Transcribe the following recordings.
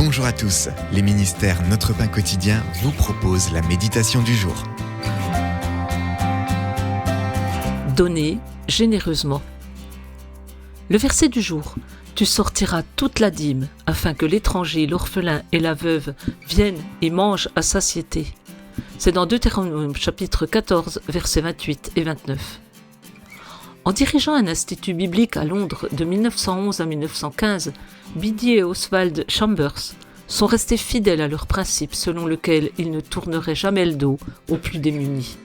Bonjour à tous, les ministères Notre Pain Quotidien vous proposent la méditation du jour. Donnez généreusement. Le verset du jour. Tu sortiras toute la dîme, afin que l'étranger, l'orphelin et la veuve viennent et mangent à satiété. C'est dans Deutéronome chapitre 14, versets 28 et 29. En dirigeant un institut biblique à Londres de 1911 à 1915, Biddy et Oswald Chambers sont restés fidèles à leur principe selon lequel ils ne tourneraient jamais le dos aux plus démunis.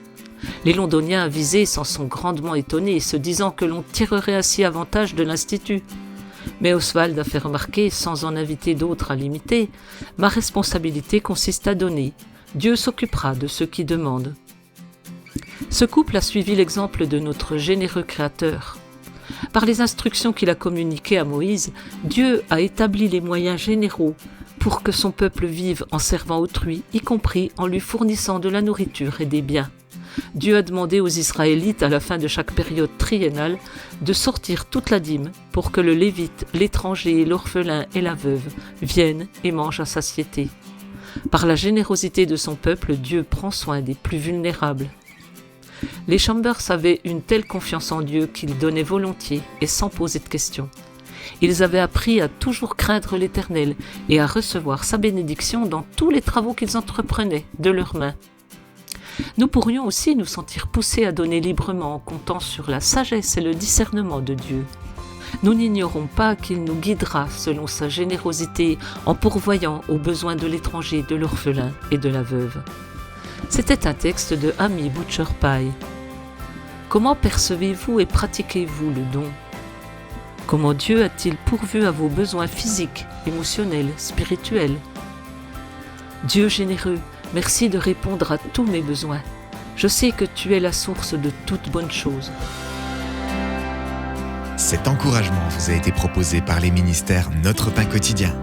Les Londoniens avisés s'en sont grandement étonnés, se disant que l'on tirerait ainsi avantage de l'institut. Mais Oswald a fait remarquer, sans en inviter d'autres à l'imiter, « Ma responsabilité consiste à donner. Dieu s'occupera de ceux qui demandent. » Ce couple a suivi l'exemple de notre généreux Créateur. Par les instructions qu'il a communiquées à Moïse, Dieu a établi les moyens généraux pour que son peuple vive en servant autrui, y compris en lui fournissant de la nourriture et des biens. Dieu a demandé aux Israélites, à la fin de chaque période triennale, de sortir toute la dîme pour que le Lévite, l'étranger, l'orphelin et la veuve viennent et mangent à satiété. Par la générosité de son peuple, Dieu prend soin des plus vulnérables. Les Chambers avaient une telle confiance en Dieu qu'ils donnaient volontiers et sans poser de questions. Ils avaient appris à toujours craindre l'Éternel et à recevoir sa bénédiction dans tous les travaux qu'ils entreprenaient de leurs mains. Nous pourrions aussi nous sentir poussés à donner librement en comptant sur la sagesse et le discernement de Dieu. Nous n'ignorons pas qu'il nous guidera selon sa générosité en pourvoyant aux besoins de l'étranger, de l'orphelin et de la veuve. C'était un texte de Amy Butcher Pye. Comment percevez-vous et pratiquez-vous le don ? Comment Dieu a-t-il pourvu à vos besoins physiques, émotionnels, spirituels ? Dieu généreux, merci de répondre à tous mes besoins. Je sais que tu es la source de toute bonne chose. Cet encouragement vous a été proposé par les ministères Notre Pain Quotidien.